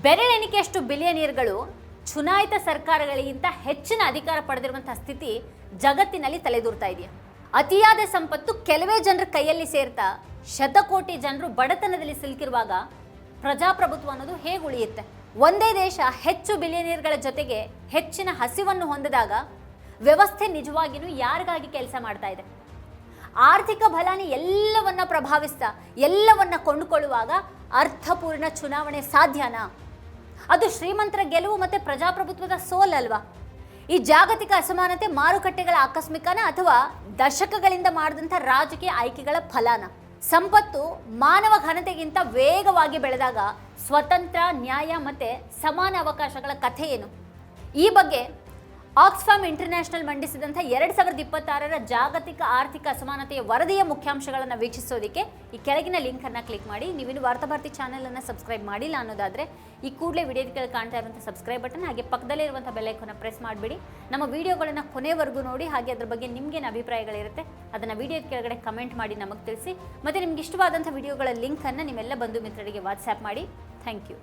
ಬೆರಳೆಣಿಕೆಯಷ್ಟು ಬಿಲಿಯನಿಯರ್ಗಳು ಚುನಾಯಿತ ಸರ್ಕಾರಗಳಿಗಿಂತ ಹೆಚ್ಚಿನ ಅಧಿಕಾರ ಪಡೆದಿರುವಂತಹ ಸ್ಥಿತಿ ಜಗತ್ತಿನಲ್ಲಿ ತಲೆದೂರ್ತಾ ಇದೆಯಾ? ಅತಿಯಾದ ಸಂಪತ್ತು ಕೆಲವೇ ಜನರ ಕೈಯಲ್ಲಿ ಸೇರ್ತಾ ಶತಕೋಟಿ ಜನರು ಬಡತನದಲ್ಲಿ ಸಿಲುಕಿರುವಾಗ ಪ್ರಜಾಪ್ರಭುತ್ವ ಅನ್ನೋದು ಹೇಗೆ ಉಳಿಯುತ್ತೆ? ಒಂದೇ ದೇಶ ಹೆಚ್ಚು ಬಿಲಿಯನಿಯರ್ಗಳ ಜೊತೆಗೆ ಹೆಚ್ಚಿನ ಹಸಿವನ್ನು ಹೊಂದಿದಾಗ ವ್ಯವಸ್ಥೆ ನಿಜವಾಗಿಯೂ ಯಾರಿಗಾಗಿ ಕೆಲಸ ಮಾಡ್ತಾ ಇದೆ? ಆರ್ಥಿಕ ಬಲಾನಿ ಎಲ್ಲವನ್ನ ಪ್ರಭಾವಿಸ್ತಾ ಎಲ್ಲವನ್ನ ಕೊಂಡುಕೊಳ್ಳುವಾಗ ಅರ್ಥಪೂರ್ಣ ಚುನಾವಣೆ ಸಾಧ್ಯನಾ? ಅದು ಶ್ರೀಮಂತರ ಗೆಲುವು ಮತ್ತೆ ಪ್ರಜಾಪ್ರಭುತ್ವದ ಸೋಲಲ್ವಾ? ಈ ಜಾಗತಿಕ ಅಸಮಾನತೆ ಮಾರುಕಟ್ಟೆಗಳ ಆಕಸ್ಮಿಕನ ಅಥವಾ ದಶಕಗಳಿಂದ ಮಾಡಿದಂಥ ರಾಜಕೀಯ ಆಯ್ಕೆಗಳ ಫಲನ? ಸಂಪತ್ತು ಮಾನವ ಘನತೆಗಿಂತ ವೇಗವಾಗಿ ಬೆಳೆದಾಗ ಸ್ವತಂತ್ರ, ನ್ಯಾಯ ಮತ್ತೆ ಸಮಾನ ಅವಕಾಶಗಳ ಕಥೆ ಏನು? ಈ ಬಗ್ಗೆ ಆಕ್ಸ್ಫಾಮ್ ಇಂಟರ್ನ್ಯಾಷನಲ್ ಮಂಡಿಸಿದಂಥ 2026ರ ಜಾಗತಿಕ ಆರ್ಥಿಕ ಅಸಮಾನತೆಯ ವರದಿಯ ಮುಖ್ಯಾಂಶಗಳನ್ನು ವೀಕ್ಷಿಸೋದಕ್ಕೆ ಈ ಕೆಳಗಿನ ಲಿಂಕನ್ನು ಕ್ಲಿಕ್ ಮಾಡಿ. ನೀವಿನ್ನು ವಾರ್ತಾಭಾರತಿ ಚಾನಲನ್ನು ಸಬ್ಸ್ಕ್ರೈಬ್ ಮಾಡಿಲ್ಲ ಅನ್ನೋದಾದರೆ ಈ ಕೂಡಲೇ ವಿಡಿಯೋದ ಕೆಳಗೆ ಕಾಣ್ತಾ ಇರುವಂಥ ಸಬ್ಸ್ಕ್ರೈಬ್ ಬಟನ್ ಹಾಗೆ ಪಕ್ಕದಲ್ಲೇ ಇರುವಂಥ ಬೆಲ್ ಐಕಾನ್ನ ಪ್ರೆಸ್ ಮಾಡಿಬಿಡಿ. ನಮ್ಮ ವಿಡಿಯೋಗಳನ್ನು ಕೊನೆವರೆಗೂ ನೋಡಿ, ಹಾಗೆ ಅದ್ರ ಬಗ್ಗೆ ನಿಮಗೇನು ಅಭಿಪ್ರಾಯಗಳಿರುತ್ತೆ ಅದನ್ನು ವಿಡಿಯೋದ ಕೆಳಗಡೆ ಕಮೆಂಟ್ ಮಾಡಿ ನಮಗೆ ತಿಳಿಸಿ. ಮತ್ತು ನಿಮ್ಗೆ ಇಷ್ಟವಾದಂಥ ವಿಡಿಯೋಗಳ ಲಿಂಕನ್ನು ನಿಮ್ಮೆಲ್ಲ ಬಂಧು ಮಿತ್ರರಿಗೆ ವಾಟ್ಸ್ಆ್ಯಪ್ ಮಾಡಿ. Thank you.